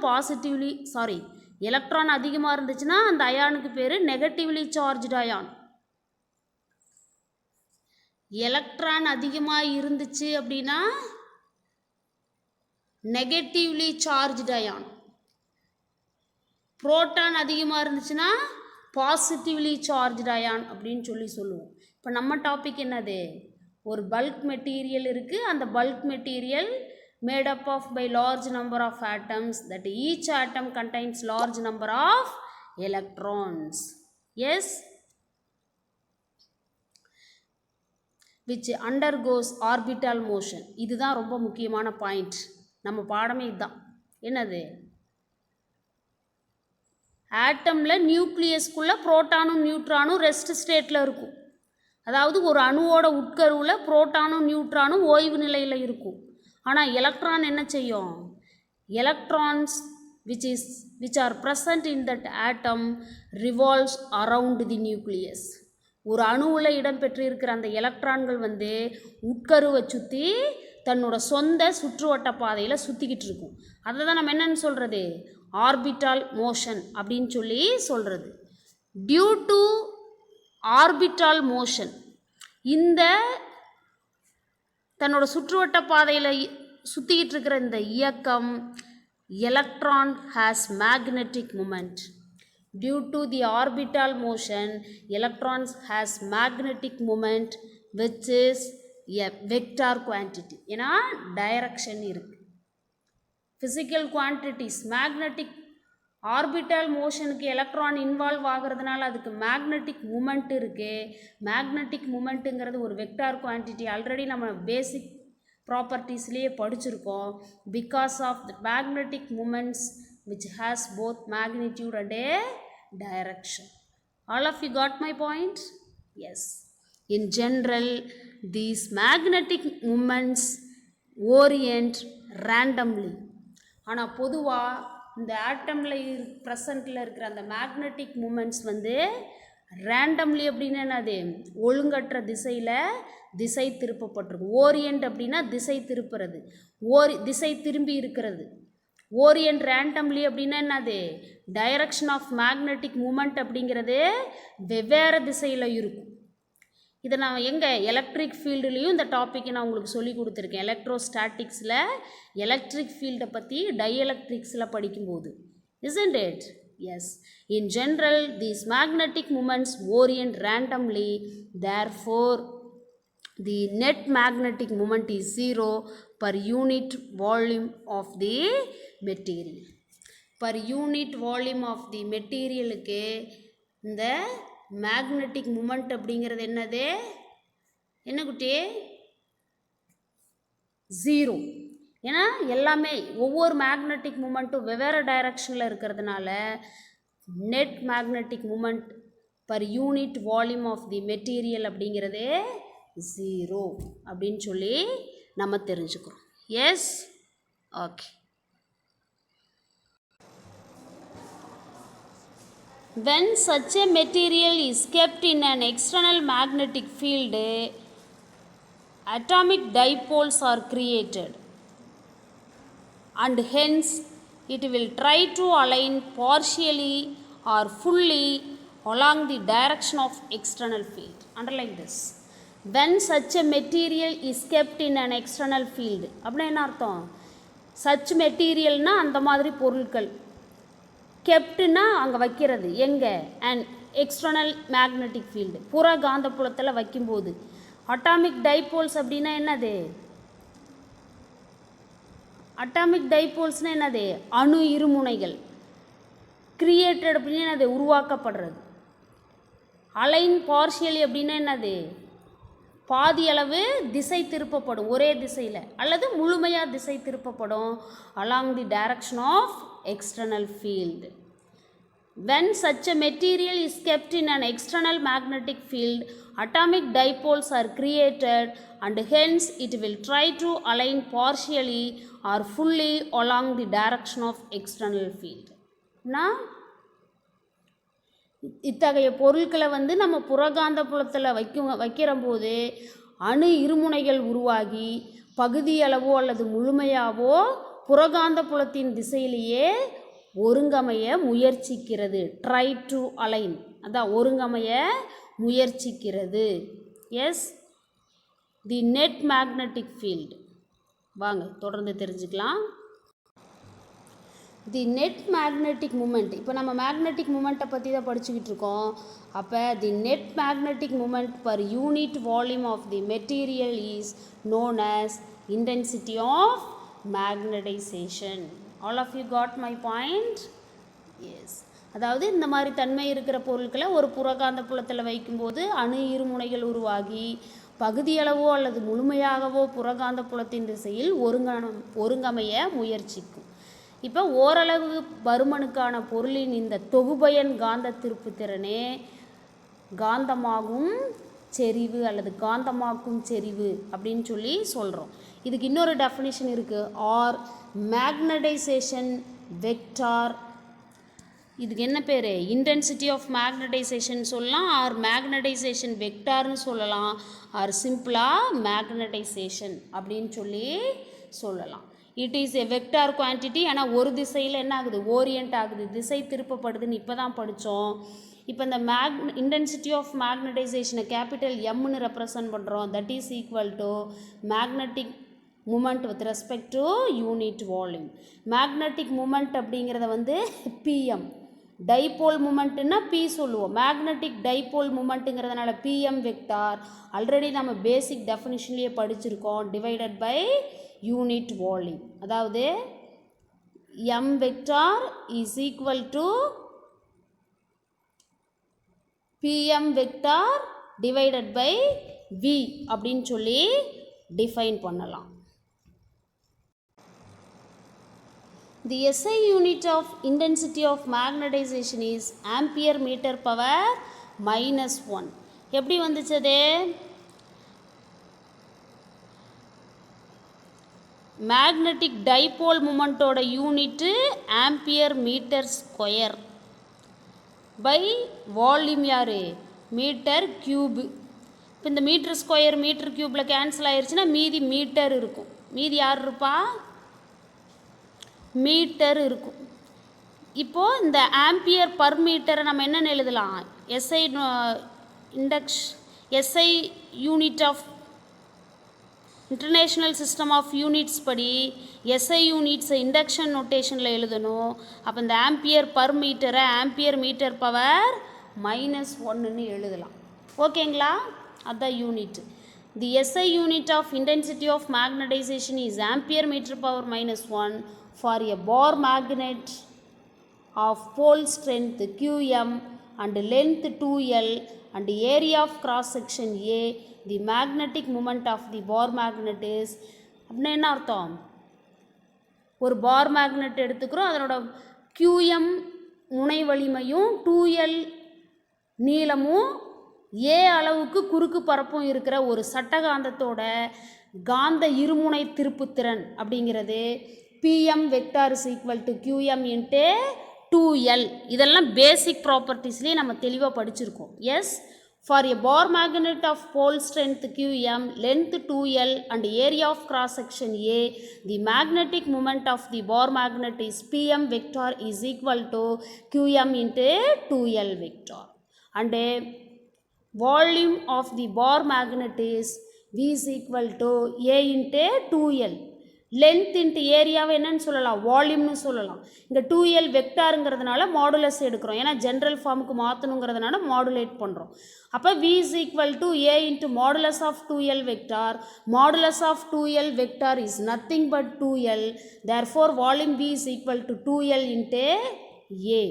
எலக்ட்ரான் அதிகமாக இருந்துச்சுன்னா அந்த அயானுக்கு பேர் நெகட்டிவ்லி சார்ஜ்டு அயான். எலக்ட்ரான் அதிகமாக இருந்துச்சு அப்படின்னா நெகட்டிவ்லி சார்ஜ்டு அயான். புரோட்டான் அதிகமாக இருந்துச்சுன்னா பாசிட்டிவ்லி சார்ஜ்டு அயான் அப்படின்னு சொல்லுவோம். இப்போ நம்ம டாபிக் என்னது? ஒரு பல்க் மெட்டீரியல் இருக்குது, அந்த bulk material made up of by large number of atoms, that each atom contains large number of electrons. Yes, which undergoes orbital motion. இதுதான் ரொம்ப முக்கியமான பாயிண்ட். நம்ம பாடமே இதுதான். என்னது? ஆட்டமில் நியூக்ளியஸ்குள்ளே புரோட்டானும் நியூட்ரானும் ரெஸ்ட் ஸ்டேட்டில் இருக்கும். அதாவது ஒரு அணுவோட உட்கருவில் புரோட்டானும் நியூட்ரானும் ஓய்வு நிலையில் இருக்கும். ஆனால் எலக்ட்ரான் என்ன செய்யும்? Electrons which are present in that atom revolves around the nucleus. ஒரு அணுவில் இடம்பெற்றிருக்கிற அந்த எலக்ட்ரான்கள் உட்கருவை சுற்றி தன்னோட சொந்த சுற்றுவட்ட பாதையில் சுற்றிக்கிட்டு இருக்கும். அதை தான் நம்ம என்னன்னு சொல்கிறது? ஆர்பிட்டால் மோஷன் அப்படின்னு சொல்கிறது. டியூ டு ஆர்பிட்டால் மோஷன், இந்த தன்னோட சுற்றுவட்ட பாதையில் சுற்றிக்கிட்டு இருக்கிற இந்த இயக்கம், electron has magnetic moment. Due to the orbital motion electrons has magnetic moment which is a vector quantity. ஏன்னா டைரக்ஷன் இருக்குது. ஃபிசிக்கல் குவான்டிட்டிஸ் மேக்னெட்டிக் ஆர்பிட்டால் மோஷனுக்கு எலக்ட்ரான் இன்வால்வ் ஆகிறதுனால அதுக்கு மேக்னெட்டிக் மூமெண்ட் இருக்குது. மேக்னெட்டிக் மூமெண்ட்டுங்கிறது ஒரு வெக்டார் குவான்டிட்டி. ஆல்ரெடி நம்ம பேசிக் ப்ராப்பர்ட்டிஸ்லேயே படிச்சிருக்கோம். Because of the magnetic moments which has both magnitude and a direction. All of you got my point? Yes. In general these magnetic moments orient randomly. ஆனால் பொதுவாக இந்த ஆட்டமில் ப்ரெசண்ட்டில் இருக்கிற அந்த மேக்னெட்டிக் மூமெண்ட்ஸ் வந்து ரேண்டம்லி அப்படின்னா என்னது, ஒழுங்கற்ற திசையில் திசை திருப்பப்பட்டிருக்கும். ஓரியன்ட் அப்படின்னா திசை திருப்புறது, திசை திரும்பி இருக்கிறது. ஓரியன்ட் ரேண்டம்லி அப்படின்னா என்னது, டைரக்ஷன் ஆஃப் மேக்னெட்டிக் மூமெண்ட் அப்படிங்கிறது வெவ்வேறு திசையில் இருக்கும். இதை நான் எங்கே எலக்ட்ரிக் ஃபீல்டுலேயும் இந்த டாப்பிக்கை நான் உங்களுக்கு சொல்லி கொடுத்துருக்கேன். எலக்ட்ரோஸ்டாட்டிக்ஸில் எலக்ட்ரிக் ஃபீல்டை பற்றி டைஎலக்ட்ரிக்ஸில் படிக்கும்போது. isn't it? Yes. In general, these magnetic moments orient randomly. Therefore, the net magnetic moment is 0 per unit volume of the material. Per unit volume of the materialக்கு இந்த மேக்னெட்டிக் மூமெண்ட் அப்படிங்கிறது என்னது, என்ன குட்டி, 0. ஏன்னா எல்லாமே ஒவ்வொரு மேக்னெட்டிக் மூமெண்ட்டும் வெவ்வேறு டைரக்ஷனில் இருக்கிறதுனால net magnetic moment per unit volume of the material அப்படிங்கிறது 0 அப்படின்னு சொல்லி நம்ம தெரிஞ்சுக்கிறோம். Yes, okay. When such a material is kept in an external magnetic field, atomic dipoles are created, and hence it will try to align partially or fully along the direction of external field. Underline this. When such a material is kept in an external field, அப்படின்னா என்ன அர்த்தம், such materialனா அந்த மாதிரி பொருட்கள், கெப்டுனா அங்கே வைக்கிறது, எங்கே, அண்ட் எக்ஸ்டர்னல் மேக்னெட்டிக் ஃபீல்டு புற காந்தப்புலத்தில் வைக்கும்போது. அட்டாமிக் டைபோல்ஸ் அப்படின்னா என்னது, அட்டாமிக் டைபோல்ஸ்னால் என்னது, அணு இருமுனைகள். கிரியேட்டட் அப்படின்னா என்னது, உருவாக்கப்படுறது. அலைன் பார்ஷியலி அப்படின்னா என்னது, பாதி அளவு திசை திருப்பப்படும் ஒரே திசையில், அல்லது முழுமையாக திசை திருப்பப்படும் along the direction of external field. When such a material is kept in an external magnetic field, atomic dipoles are created, and hence it will try to align partially or fully along the direction of external field. இத்தகைய பொருட்களை வந்து நம்ம புறகாந்த புலத்தில் வைக்கிற போது அணு இருமுனைகள் உருவாகி பகுதியளவோ அல்லது முழுமையாவோ புறகாந்த புலத்தின் திசையிலேயே ஒருங்கமைய முயற்சிக்கிறது. ட்ரை டு அலைன், அதான் ஒருங்கமைய முயற்சிக்கிறது. எஸ், தி நெட் மேக்னெட்டிக் ஃபீல்டு. வாங்க தொடர்ந்து தெரிஞ்சுக்கலாம். தி நெட் மேக்னெட்டிக் மூமெண்ட், இப்போ நம்ம மேக்னெட்டிக் மூமெண்ட்டை பற்றி தான் படிச்சுக்கிட்டு இருக்கோம். அப்போ the net magnetic moment per unit volume of the material is known as intensity of magnetization. All of you got my point? Yes. அதாவது இந்த மாதிரி தன்மை இருக்கிற பொருட்களை ஒரு புறகாந்த புலத்தில் வைக்கும்போது அணு இருமுனைகள் உருவாகி பகுதியளவோ அல்லது முழுமையாகவோ புறகாந்த புலத்தின் திசையில் ஒருங்கமைய முயற்சிக்கும். இப்போ ஓரளவு பருமனுக்கான பொருளின் இந்த தொகுபயன் காந்த திருப்பு திறனே காந்தமாகும் செறிவு அல்லது காந்தமாக்கும் செறிவு அப்படின்னு சொல்லி சொல்கிறோம். இதுக்கு இன்னொரு டெஃபினிஷன் இருக்குது, ஆர் மேக்னடைசேஷன் வெக்டார். இதுக்கு என்ன பேர், இன்டென்சிட்டி ஆஃப் மேக்னடைசேஷன் சொல்லலாம், ஆர் மேக்னடைசேஷன் வெக்டார்னு சொல்லலாம், ஆர் சிம்பிளாக மேக்னடைசேஷன் அப்படின்னு சொல்லலாம். It is a vector quantity. ஆனால் ஒரு திசையில் என்ன ஆகுது, ஓரியன்ட் ஆகுது, திசை திருப்பப்படுதுன்னு இப்போ தான் படித்தோம். இப்போ இந்த இன்டென்சிட்டி ஆஃப் மேக்னடைசேஷனை கேபிட்டல் எம்னு ரெப்ரசன்ட் பண்ணுறோம். That is equal to magnetic moment with respect to unit volume. Magnetic moment அப்படிங்கிறத வந்து பிஎம், டைபோல் மூமெண்ட்டுன்னா பி சொல்லுவோம். மேக்னெட்டிக் டைபோல் மூமெண்ட்டுங்கிறதுனால பிஎம் வெக்டார் ஆல்ரெடி நம்ம பேசிக் டெஃபினிஷன்லேயே படிச்சிருக்கோம், டிவைடட் பை யூனிட் வால்யூம். அதாவது M vector is equal to P M vector divided by V அப்படின்னு சொல்லி டிஃபைன் பண்ணலாம். The SI unit of intensity of magnetization is ampere meter power -1. எப்படி வந்துச்சு அது? மேக்னெட்டிக் டைபோல் மூமெண்ட்டோட unit ampere metre square by volume யார் மீட்டர் கியூபு. இப்போ இந்த மீட்டர் ஸ்கொயர் மீட்டர் கியூப்பில் கேன்சல் ஆயிடுச்சுன்னா மீதி மீட்டர் இருக்கும். மீதி யார் இருப்பா மீட்டர் இருக்கும். இப்போது இந்த ஆம்பியர் பர் மீட்டரை நம்ம என்னென்னு எழுதலாம் SI SI unit of international system of units படி எஸ்ஐ யூனிட்ஸை இண்டக்ஷன் நோட்டேஷனில் எழுதணும். அப்போ இந்த ஆம்பியர் பர் மீட்டரை ஆம்பியர் மீட்டர் பவர் -1ன்னு எழுதலாம். ஓகேங்களா, அதுதான் unit. The SI unit of intensity of magnetization is ampere metre power -1 for a bar magnet of pole strength qm and length 2l and area of cross section a. The magnetic moment of the bar magnet is அப்படின்னா என்ன அர்த்தம், ஒரு பார் மேக்னெட் எடுத்துக்கிறோம், அதனோட qm முனை வலிமையும் 2l நீளமும் a அளவுக்கு குறுக்கு பரப்பும் இருக்கிற ஒரு சட்டகாந்தத்தோட காந்த இருமுனை திருப்புத்திறன் அப்படிங்கிறது pm vector is equal to qm into 2l. இதெல்லாம் பேசிக் ப்ராப்பர்ட்டிஸ்லேயே நம்ம தெளிவாக படிச்சிருக்கோம். Yes, for a bar magnet of pole strength qm, length 2l and area of cross section a, the magnetic moment of the bar magnet is pm vector is equal to qm into 2l vector and volume of the bar magnet is v is equal to a into 2l. Length into ஏரியாவை என்னன்னு சொல்லலாம் வால்யூம்னு சொல்லலாம். இங்கே 2l வெக்டாருங்கிறதுனால மாடுலஸ் எடுக்கிறோம், ஏன்னா ஜென்ரல் ஃபார்முக்கு மாற்றணுங்கிறதுனால மாடுலேட் பண்ணுறோம். அப்போ v is equal to a into modulus of 2l vector. Modulus of 2l vector is nothing but 2l. Therefore volume v is equal to 2l into a.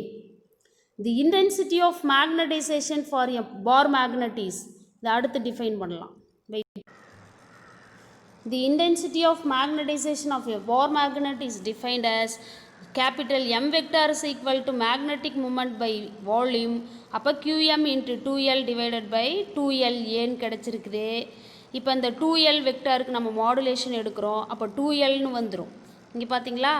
The intensity of magnetization for a bar magnet is, இதை அடுத்து டிஃபைன் பண்ணலாம். The intensity of magnetization of a bar magnet is defined as capital M vector is equal to magnetic moment by volume. அப்போ qm into 2l divided by 2l ஏன்னு கிடச்சிருக்குது. இப்போ இந்த 2l வெக்டாருக்கு நம்ம மாடுலேஷன் எடுக்கிறோம், அப்போ 2lனு வந்துடும். இங்கே பார்த்தீங்களா,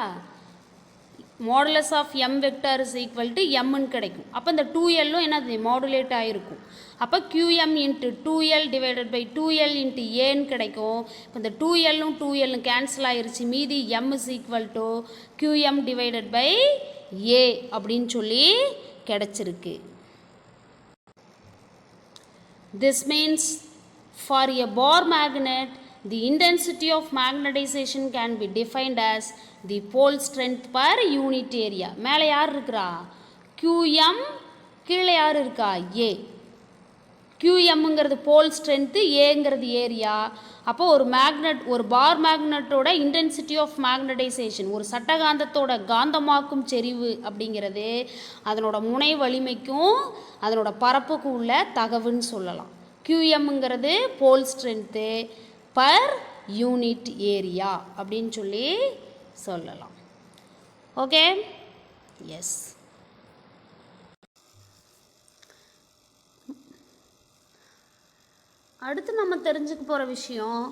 modulus of M vector is equal to எம்னு கிடைக்கும். அப்போ இந்த 2lலும் என்னது மாடுலேட் ஆகிருக்கும். அப்போ qm into 2l divided by 2l into ஏன்னு கிடைக்கும். இப்போ இந்த 2lலும் 2lலும் கேன்சல் ஆகிருச்சு, மீதி m is equal to qm divided by a அப்படின்னு சொல்லி கிடச்சிருக்கு. This means for a bar magnet the intensity of magnetization can be defined as the pole strength per unit area. மேலே யார் இருக்கிறா qm, கீழே யார் இருக்கா a. qmங்கிறது போல் ஸ்ட்ரென்த்து, ஏங்கிறது ஏரியா. அப்போ ஒரு மேக்னெட், ஒரு பார் மேக்னெட்டோட இன்டென்சிட்டி ஆஃப் மேக்னடைசேஷன், ஒரு சட்டகாந்தத்தோட காந்தமாக்கும் செறிவு அப்படிங்கிறது அதனோட முனை வலிமைக்கும் அதனோட பரப்புக்கும் உள்ள தகவுன்னு சொல்லலாம். qmங்கிறது pole strength per unit area அப்படின்னு சொல்லி சொல்லலாம். Okay, yes. அடுத்து நம்ம தெரிஞ்சுக்க போகிற விஷயம்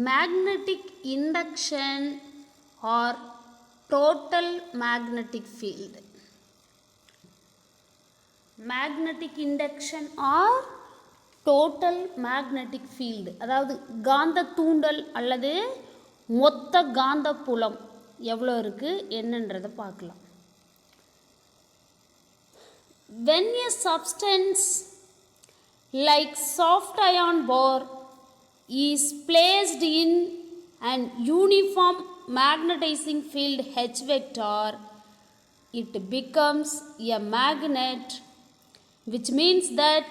magnetic induction or total magnetic field. Magnetic induction or total magnetic field, அதாவது காந்த தூண்டல் அல்லது மொத்த காந்த புலம் எவ்வளோ இருக்குது என்னன்றதை பார்க்கலாம். When a substance like soft iron bar is placed in an uniform magnetizing field H vector, it becomes a magnet, which means that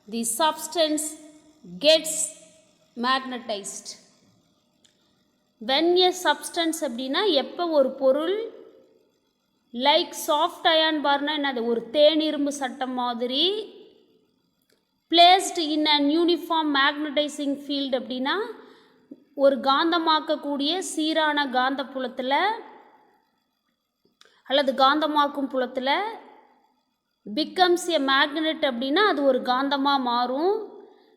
the substance gets magnetized. When a substance அப்படின்னா எப்போ ஒரு பொருள் லைக் சாஃப்ட் அயர்ன் பார்னா என்னது, ஒரு தேனிரும்பு சட்டம் மாதிரி, placed in an uniform magnetising field அப்படின்னா ஒரு காந்தமாக்கக்கூடிய சீரான காந்த புலத்தில் அல்லது காந்தமாக்கும் புலத்தில், பிகம்ஸ் எ மேக்னெட் அப்படின்னா அது ஒரு காந்தமாக மாறும்.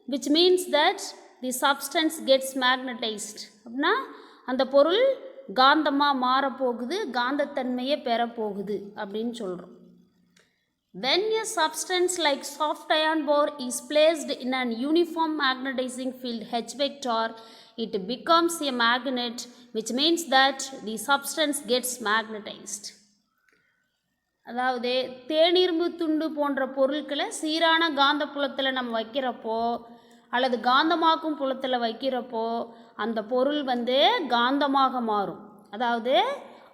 Which means that the substance gets magnetized அப்படின்னா அந்த பொருள் காந்தமாக மாறப்போகுது, காந்தத்தன்மையை பெறப்போகுது அப்படின்னு சொல்கிறோம். When a substance like soft iron ore is placed in an uniform magnetizing field H vector, it becomes a magnet, which means that the substance gets magnetized. அதாவது தேனிரும்பு துண்டு போன்ற பொருட்களை சீரான காந்த புலத்தில் நம்ம வைக்கிறப்போ அல்லது காந்தமாக்கும் புலத்தில் வைக்கிறப்போ அந்த பொருள் காந்தமாக மாறும். அதாவது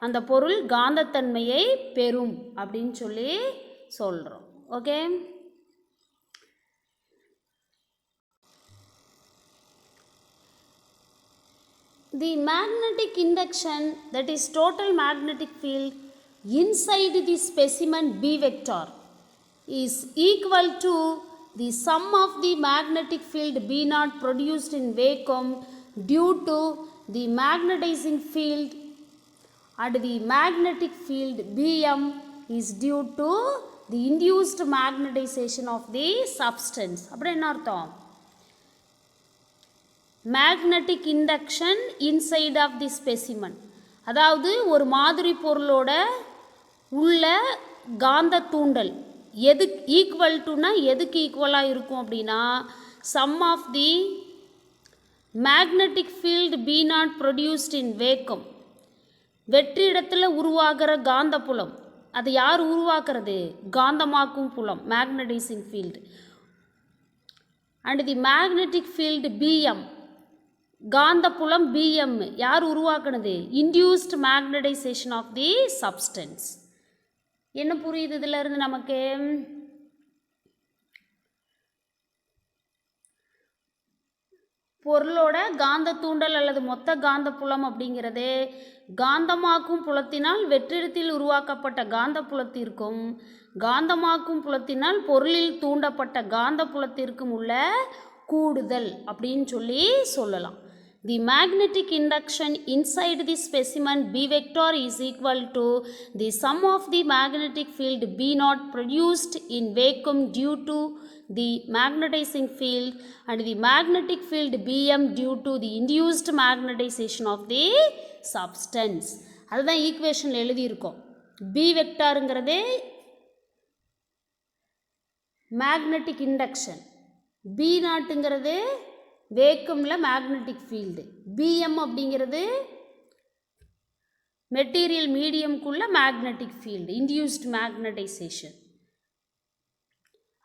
அந்த பொருள் காந்தத்தன்மையை பெறும் அப்படின்னு சொல்லி சொல்கிறோம். Okay, the magnetic induction, that is total magnetic field inside the specimen B vector, is equal to the sum of the magnetic field B naught produced in vacuum due to the magnetizing field, and the magnetic field Bm is due to the induced magnetization of the substance. அப்படி என்ன அர்த்தம்? Magnetic induction inside of the specimen, அதாவது ஒரு மாதிரி பொருளோட உள்ள காந்த தூண்டல் எது ஈக்குவல் டுனா எதுக்கு ஈக்குவலாக இருக்கும் அப்படின்னா sum of the magnetic field B naught produced in vacuum, வெற்றிடத்தில் உருவாகிற காந்த புலம், அதை யார் உருவாக்குறது? காந்தமாக்கும் புலம், magnetizing field. And the magnetic field BM, காந்த புலம் பிஎம் யார் உருவாக்குனது? Induced magnetization of the substance. என்ன புரியுது இதில் இருந்து நமக்கு? பொருளோட காந்த தூண்டல் அல்லது மொத்த காந்த புலம் அப்படிங்கிறது காந்தமாக்கும் புலத்தினால் வெற்றிடத்தில் உருவாக்கப்பட்ட காந்த புலத்திற்கும் காந்தமாக்கும் புலத்தினால் பொருளில் தூண்டப்பட்ட காந்த புலத்திற்கும் உள்ள கூடுதல் அப்படின்னு சொல்லலாம். The magnetic induction inside the specimen B vector is equal to the sum of the magnetic field B naught produced in vacuum due to the magnetizing field and the magnetic field Bm due to the induced magnetization of the substance. அதுதான் ஈக்குவேஷனில் எழுதியிருக்கோம். B வெக்டாருங்கிறது மேக்னெட்டிக் இண்டக்ஷன், B நாட்டுங்கிறது வேக்குமில் மேக்னெட்டிக் ஃபீல்டு, பிஎம் அப்படிங்கிறது மெட்டீரியல் மீடியம்குள்ள மேக்னெட்டிக் ஃபீல்டு, இன்டியூஸ்ட் மேக்னடைசேஷன்.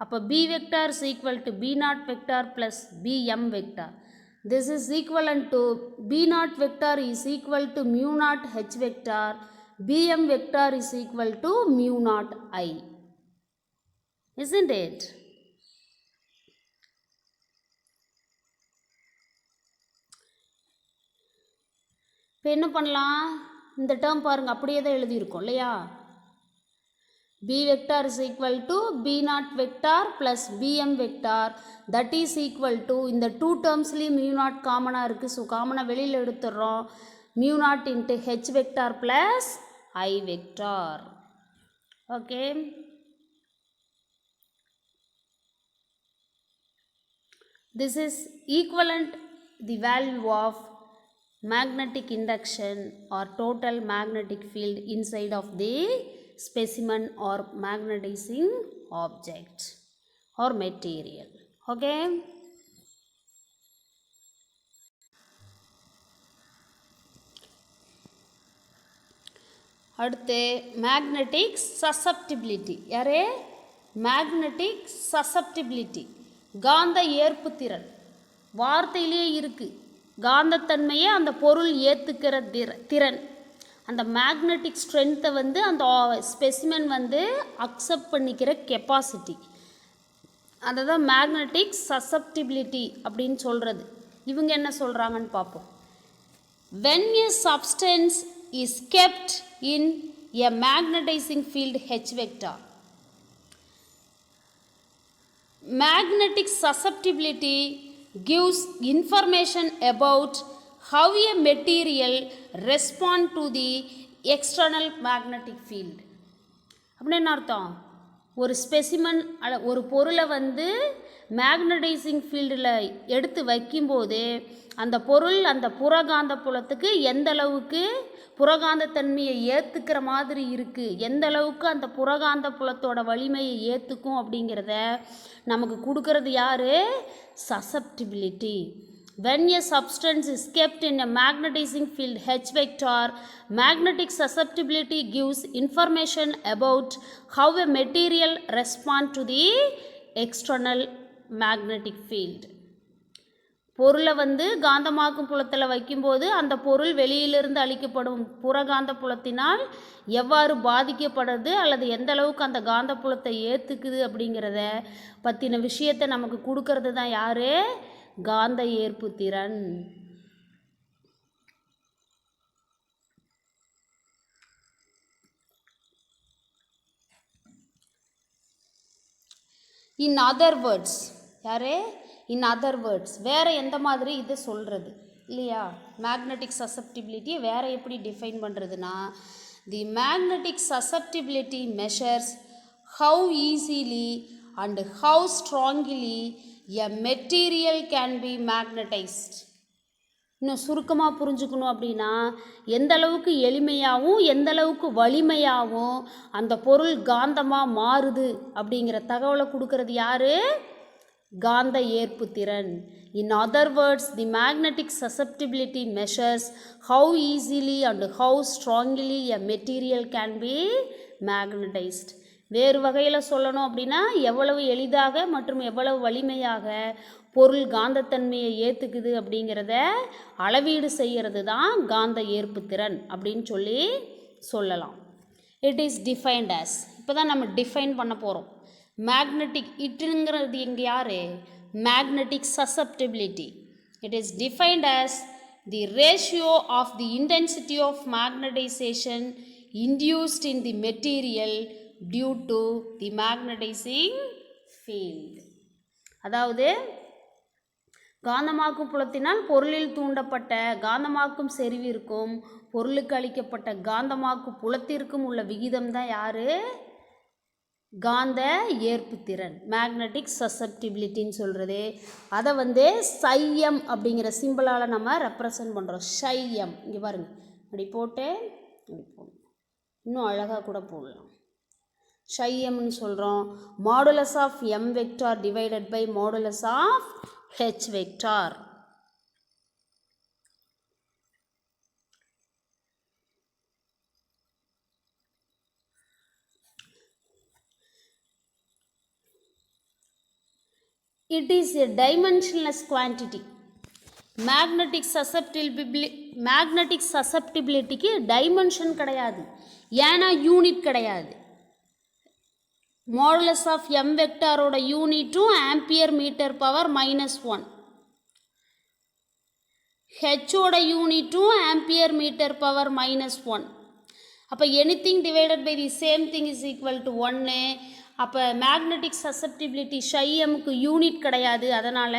அப்போ B vector is equal to B naught vector plus P M vector. This is equivalent to B naught vector is equal to mu naught H vector, P M vector is equal to mu naught I. Isn't it? இப்போ என்ன பண்ணலாம்? இந்த டேர்ம் பாருங்கள், அப்படியே தான் எழுதியிருக்கோம் இல்லையா? B vector is equal to B naught vector plus P M vector, that is equal to இந்த டூ டேர்ம்ஸ்லேயும் மியூ நாட் காமனாக இருக்குது. ஸோ காமனாக வெளியில் எடுத்துடுறோம். Mu naught into H vector plus I vector. Okay, this is equivalent the value of magnetic induction or total magnetic field inside of the specimen or magnetizing object or material. Okay, அடுத்து மேக்னெட்டிக் சசப்டிபிலிட்டி. யாரே? மேக்னெட்டிக் சசப்டிபிலிட்டி, காந்த ஏற்பு திறன். வார்த்தையிலேயே இருக்குது, காந்தத்தன்மையை அந்த பொருள் ஏற்றுக்கிற திறன். அந்த மேக்னெட்டிக் ஸ்ட்ரென்த்தை அந்த ஸ்பெசிமென் அக்செப்ட் பண்ணிக்கிற கெப்பாசிட்டி, அதை தான் மேக்னெட்டிக் சசப்டிபிலிட்டி அப்படின்னு சொல்கிறது. இவங்க என்ன சொல்கிறாங்கன்னு பார்ப்போம். when a substance is kept in a magnetizing field H vector, magnetic susceptibility gives information about how a material respond to the external magnetic field. அப்படின்னா என்ன அர்த்தம்? ஒரு ஸ்பெசிமன் ஒரு பொருளை வந்து மேக்னடைசிங் ஃபீல்டில் எடுத்து வைக்கும்போது அந்த பொருள் அந்த புறகாந்த புலத்துக்கு எந்த அளவுக்கு புறகாந்த தன்மையை ஏற்றுக்கிற மாதிரி இருக்குது, எந்த அளவுக்கு அந்த புறகாந்த புலத்தோட வலிமையை ஏற்றுக்கும் அப்படிங்கிறத நமக்கு கொடுக்கறது யார்? Susceptibility. When a substance is kept in a magnetizing field H vector, magnetic susceptibility gives information about how a material responds to the external magnetic field. பொருளை வந்து காந்தமாக்கும் புலத்தில் வைக்கும்போது அந்த பொருள் வெளியிலிருந்து அளிக்கப்படும் புறகாந்த புலத்தினால் எவ்வாறு பாதிக்கப்படுது அல்லது எந்த அளவுக்கு அந்த காந்த புலத்தை ஏற்றுக்குது அப்படிங்கிறத பற்றின விஷயத்தை நமக்கு கொடுக்கறது தான் யார்? காந்த ஏற்பு திறன். இன் அதர் வேர்ட்ஸ் யாரே? இன் அதர் வேர்ட்ஸ் வேறு எந்த மாதிரி இதை சொல்கிறது இல்லையா? மேக்னெட்டிக் சசப்டிபிலிட்டியை வேறு எப்படி டிஃபைன் பண்ணுறதுன்னா, the magnetic susceptibility measures how easily and how strongly a material can be magnetized. இன்னும் சுருக்கமாக புரிஞ்சுக்கணும் அப்படின்னா, எந்த அளவுக்கு எளிமையாகவும் எந்த அளவுக்கு வலிமையாகவும் அந்த பொருள் காந்தமாக மாறுது அப்படிங்கிற தகவலை கொடுக்கறது யார்? காந்த ஏற்பு திறன். In other words, the magnetic susceptibility measures how easily and how strongly a material can be magnetized. வேறு வகையில் சொல்லணும் அப்படின்னா, எவ்வளவு எளிதாக மற்றும் எவ்வளவு வலிமையாக பொருள் காந்தத்தன்மையை ஏற்றுக்குது அப்படிங்கிறத அளவீடு செய்கிறது தான் காந்த ஏற்புத்திறன் அப்படின்னு சொல்லலாம். இட் இஸ் டிஃபைன்ட் ஆஸ், இப்போ தான் நம்ம டிஃபைன் பண்ண போகிறோம். மேக்னெட்டிக் இட்டுங்கிறது எங்கே யார்? Magnetic susceptibility. It is defined as the ratio of the intensity of magnetization induced in the material due to the magnetizing field. அதாவது காந்தமாக்கும் புலத்தினால் பொருளில் தூண்டப்பட்ட காந்தமாக்கும் செறிவிற்கும் பொருளுக்கு அளிக்கப்பட்ட காந்தமாக்கும் புலத்திற்கும் உள்ள விகிதம் தான் யார்? காந்த ஏற்புத்திறன், மேக்னெட்டிக் சசப்டிபிலிட்டின்னு சொல்கிறது. அதை வந்து சையம் அப்படிங்கிற சிம்பிளால் நம்ம ரெப்ரசன்ட் பண்ணுறோம். சையம் இங்கே பாருங்க, இப்படி போட்டு இப்படி போடணும், இன்னும் அழகாக கூட போடலாம். சையம்னு சொல்கிறோம். Modulus of M vector divided by modulus of H vector. It is a dimensionless quantity. Magnetic சசப்டிபிலிட்டிக்கு டைமென்ஷன் கிடையாது, ஏன்னா யூனிட் கிடையாது. மாடுலஸ் ஆஃப் எம் வெக்டாரோட யூனிட்டும் ஆம்பியர் மீட்டர் பவர் -1, ஹெச்சோட யூனிட்டும் ஆம்பியர் மீட்டர் பவர் -1. அப்போ anything divided by the same thing is equal to 1. அப்போ மேக்னெட்டிக் சசப்டிபிலிட்டி ஷைஎம்க்கு யூனிட் கிடையாது, அதனால்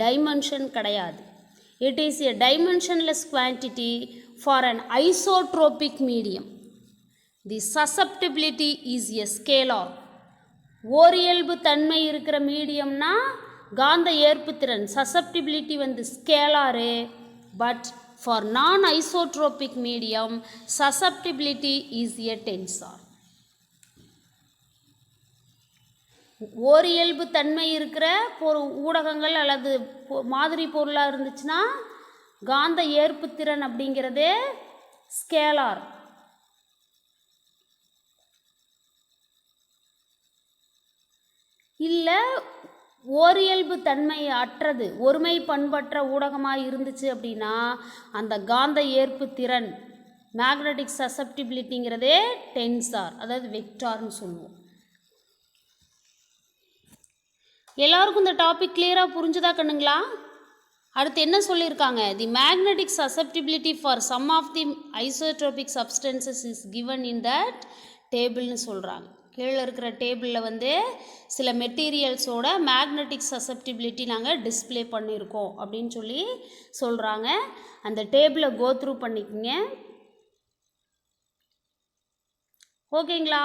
டைமென்ஷன் கிடையாது. It is a dimensionless quantity for an isotropic medium. The susceptibility is a scalar. ஓரியல்பு தன்மை இருக்கிற மீடியம்னா காந்த ஏற்புத்திறன் சசப்டிபிலிட்டி வந்து scalar. But for non isotropic medium susceptibility is a tensor. ஓரியல்பு தன்மை இருக்கிற ஊடகங்கள் அல்லது மாதிரி பொருளாக இருந்துச்சுன்னா காந்த ஏற்புத்திறன் அப்படிங்கிறது ஸ்கேலார். இல்லை ஓரியல்பு தன்மை அற்றது ஒருமை பண்பற்ற ஊடகமாக இருந்துச்சு அப்படின்னா அந்த காந்த ஏற்புத்திறன் மேக்னெட்டிக் சசப்டிபிலிட்டிங்கிறதே டென்சார், அதாவது வெக்டார்னு சொல்லுவோம். எல்லாருக்கும் இந்த டாபிக் கிளியராக புரிஞ்சுதா கண்ணுங்களா? அடுத்து என்ன சொல்லியிருக்காங்க? The magnetic susceptibility for some of the isotropic substances is given in that டேபிள்னு சொல்கிறாங்க. கீழே இருக்கிற டேபிளில் வந்து சில மெட்டீரியல்ஸோட மேக்னெட்டிக் சசப்டிபிலிட்டி நாங்கள் டிஸ்பிளே பண்ணியிருக்கோம் அப்படின்னு சொல்கிறாங்க. அந்த டேபிளை கோத்ரூ பண்ணிக்கோங்க. ஓகேங்களா?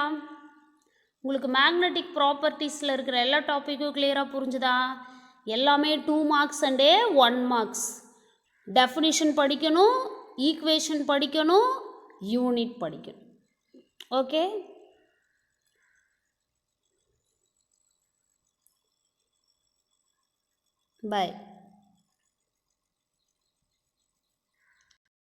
உங்களுக்கு மேக்னெட்டிக் ப்ராப்பர்ட்டிஸில் இருக்கிற எல்லா டாப்பிக்கும் கிளியராக புரிஞ்சுதா? எல்லாமே 2 மார்க்ஸ் அண்டே 1 மார்க்ஸ். டெஃபினிஷன் படிக்கணும், ஈக்குவேஷன் படிக்கணும், யூனிட் படிக்கணும். Okay, by.